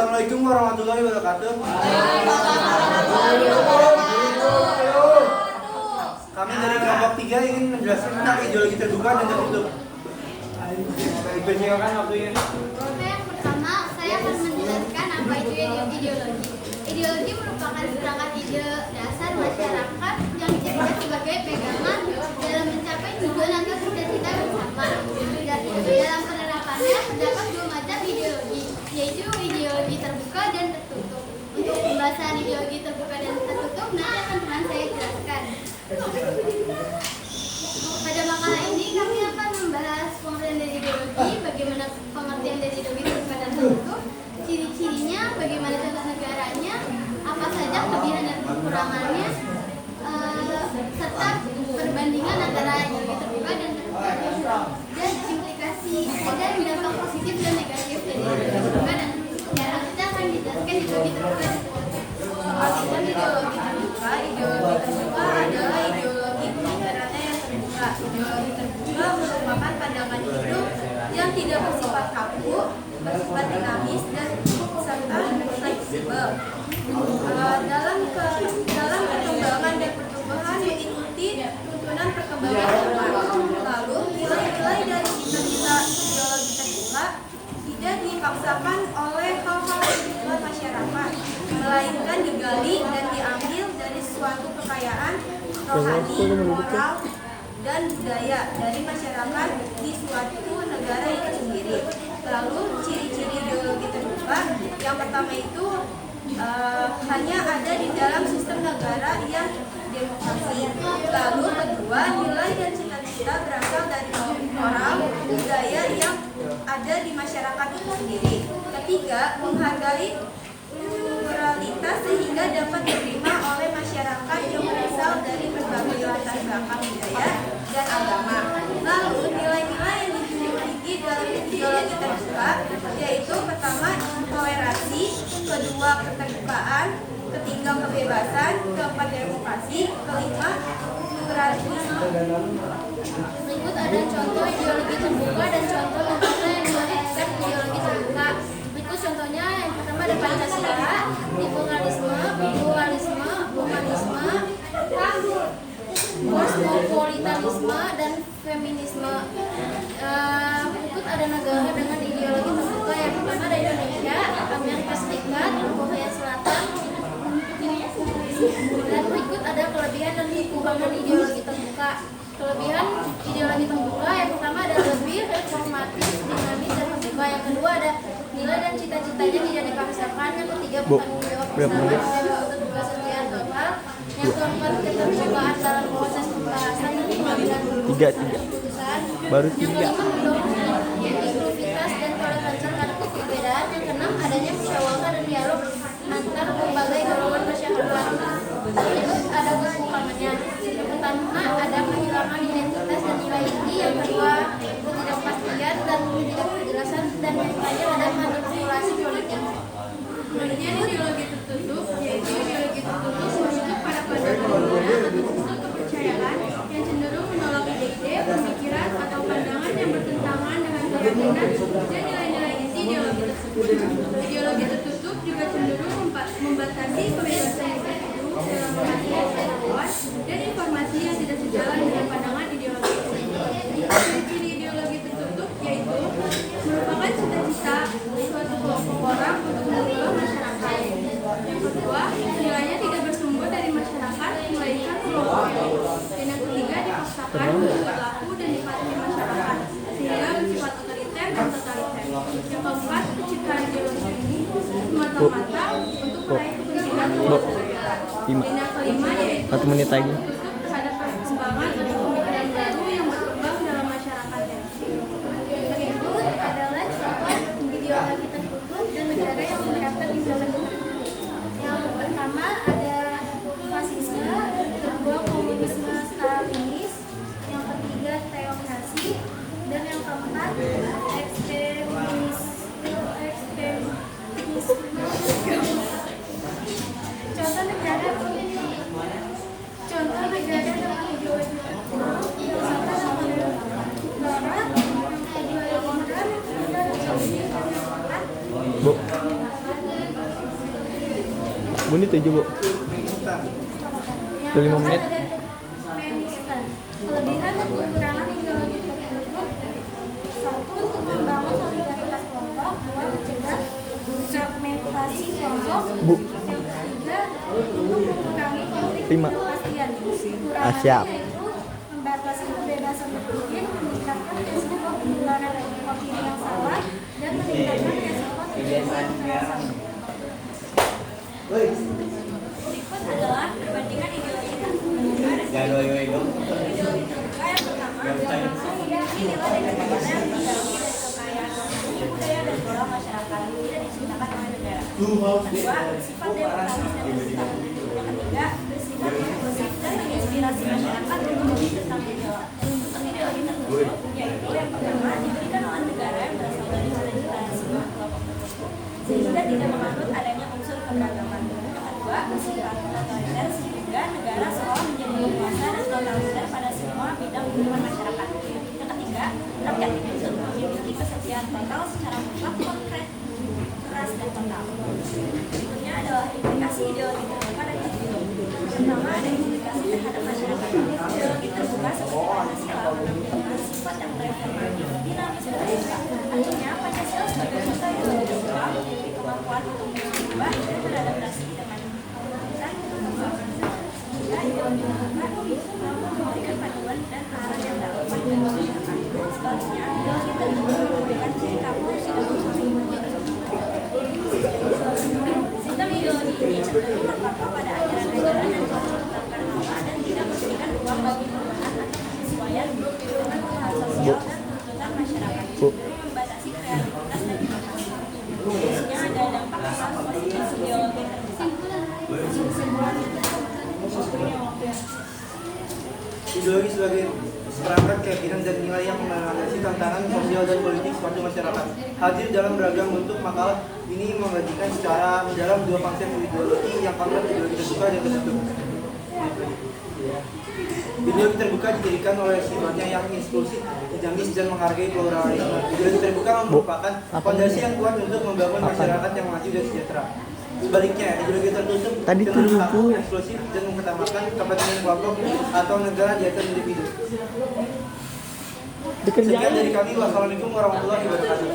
Assalamualaikum warahmatullahi wabarakatuh. Kami dari kelompok 3 ingin menjelaskan tentang ideologi terbuka dan tertutup. Dipersilakan waktunya. Oke, yang pertama saya akan menjelaskan apa itu ideologi. Ideologi merupakan serangkaian ide dasar masyarakat yang dijadikan sebagai pegangan dalam mencapai tujuan atau cita-cita bersama. Dalam penerapannya terdapat dua macam ideologi, yaitu ideologi terbuka dan tertutup. Untuk pembahasan ideologi terbuka dan tertutup nanti akan teman saya jelaskan. Pada makalah ini kami akan membahas pengertian dari ideologi, bagaimana pengertian dari ideologi terbuka dan tertutup, ciri-cirinya, bagaimana contoh negaranya, apa saja kelebihan dan kekurangannya, serta perbandingan antara ideologi terbuka dan tertutup, dan implikasi dan dampak positif dan negatif dari ideologi terbuka dan tertutup. Ya, kita akan dijelaskan ideologi terbuka dan tertutup. Artinya ideologi terbuka adalah ideologi pemikirannya yang terbuka. Ideologi terbuka merupakan pandangan hidup yang tidak bersifat kaku, bersifat dinamis dan serta fleksibel. Dalam perkembangan dan pertumbuhan mengikuti tuntunan perkembangan zaman. Lalu nilai-nilai dari cita-cita ideologi terbuka tidak dipaksakan oleh hal-hal kehidupan masyarakat, melainkan digali dan diambil dari suatu kekayaan rohani, moral, dan budaya dari masyarakat di suatu negara itu sendiri. Lalu ciri-ciri ideologi terbuka yang pertama itu hanya ada di dalam sistem negara yang demokrasi. Lalu kedua, nilai dan cita-cita berasal dari moral budaya yang ada di masyarakat itu sendiri. Ketiga, menghargai pluralitas sehingga dapat diterima oleh masyarakat yang berasal dari berbagai latar belakang budaya dan agama. Lalu nilai-nilai yang dimiliki dalam ideologi terbuka yaitu pertama toleransi, kedua keterbukaan, ketiga kebebasan, keempat demokrasi, kelima pluralisme. Berikut ada contoh ideologi terbuka dan contoh lembaga yang menerapkan ideologi terbuka. Berikut contohnya, yang pertama ada Pancasila, liberalisme, pluralisme, humanisme, kosmopolitanisme, dan feminisme. Berikut ada negara dengan ideologi terbuka. Yang pertama ada Indonesia, Amerika Serikat, Korea Selatan, dan berikut ada kelebihan dan kekurangan ideologi terbuka. Kelebihan ideologi terbuka yang pertama ada lebih reformatif, dinamis, dan terbuka. Yang kedua ada nilai dan cita-citanya tidak dipaksakan. Yang ketiga bertanggung jawab bersama untuk tugas sekian total. Yang keempat keterbukaan dalam proses pembahasan dan pengambilan keputusan. Yang kelima mendorong inklusivitas dan toleransi terhadap perbedaan. Yang keenam adanya musyawarah dan dialog antar berbagai golongan masyarakat. Berikut ada kekurangannya. Yang pertama ada kehilangan identitas dan nilai inti. Yang kedua ketidakpastian dan ketidakjelasan, dan yang terakhir ada manipulasi politik. Kemudian ideologi tertutup yaitu ideologi tertutup merujuk pada pandangan atau sistem kepercayaan yang cenderung menolak ide-ide, pemikiran atau pandangan yang bertentangan dengan keyakinan dan nilai-nilai inti ideologi tersebut. Ideologi tertutup juga cenderung membatasi kebebasan individu dalam mengambil pengetahuan dan informasi yang tidak sejalan dengan pandangan ideologi tersebut. Ciri-ciri ideologi tertutup yaitu merupakan cita-cita suatu kelompok orang untuk mengubah masyarakat. Yang kedua, nilainya tidak bersumber dari masyarakat, melainkan kelompoknya. Dan yang ketiga, dipaksakan untuk berlaku dan dipatuhi masyarakat, sehingga bersifat otoriter dan totaliter. Yang keempat, penciptaan ideologi ini semata-mata untuk meraih kepentingan kelompok. Dan yang kelima, yaitu tertutup terhadap perkembangan atau pemikiran baru yang berkembang dalam masyarakatnya. Berikut adalah contoh ideologi tertutup dan negara yang menerapkan ideologi tertutup. Yang pertama ada fasisme, kedua komunisme stalinis, yang ketiga teokrasi, dan yang keempat ekstremisme. Contoh negara Bunyi 7 Bu. Udah 5 menit. Kelebihan dan kekurangan ideologi tersebut: satu, untuk membangun solidaritas kelompok; dua, mencegah fragmentasi kelompok; Bu. yang ketiga, untuk mengurangi konflik Lima. kepastian. Siap. Yaitu membatasi kebebasan berpikir, meningkatkan resiko penularan opini yang salah, dan meningkatkan resiko terjadinya kekerasan. Berikut adalah perbandingan ideologi terbuka dan ideologi terbuka yang pertama, memiliki nilai dan kebijakan yang didalami dari kekayaan seni, budaya, dan moral masyarakat tidak diciptakan oleh negara. Kedua, bersifat demokratis dan bersifat. Yang ketiga, bersifat inklusif dan menginspirasi masyarakat untuk memilih tentang ideologi tertentu, yaitu yang pertama, diberikan oleh negara yang berasal dari cita-cita semua kelompok tertentu, sehingga tidak menganut adanya unsur keberagaman. Yang kedua, bersifat otoriter sehingga negara seolah menjadi penguasa dan totaliter pada semua bidang kehidupan masyarakat. Yang ketiga, rakyat dituntut memiliki kesetiaan total secara mutlak, konkret, keras, dan total. Berikutnya adalah implikasi ideologi terbuka dan ideologi. Pertama, ada implikasi terhadap masyarakat. Ideologi terbuka seperti Pancasila menampilkan sifat yang reformatif, dinamis, dan terbuka. Artinya, Pancasila sebagai contoh ideologi Islam memiliki kemampuan untuk berubah dan beradaptasi dengan pemerintahan sehingga ideologi terbuka mampu memberikan panduan dan arah yang dapat pada masyarakat. Sebaliknya, ideologi terbuka memberikan ciri kamu tidak sistem ideologi ini cenderung terpaku pada ajaran-ajaran yang telah ditetapkan Allah dan tidak memberikan ruang bagi perubahan atau penyesuaian dengan kebutuhan sosial dan tuntutan masyarakat, membatasi kreativitas dan inovasi. Khususnya ada dampak kesan positif ideologi terbuka. Ideologi sebagai seperangkat keyakinan dan nilai yang melandasi tantangan sosial dan politik suatu masyarakat. Hadir dalam beragam bentuk, makalah ini mengkajikan secara mendalam dua konsep ideologi yang konkret, ideologi terbuka dan tertutup. Ideologi terbuka dijadikan oleh sifatnya yang inklusif, dinamis, dan menghargai pluralisme. Ideologi terbuka merupakan fondasi yang kuat untuk membangun masyarakat yang maju dan sejahtera. Sebaliknya, ideologi tertutup cenderung kaku, eksklusif, dan mengutamakan kepentingan kelompok atau negara di atas individu. Sekian dari kami. Wassalamualaikum warahmatullahi wabarakatuh.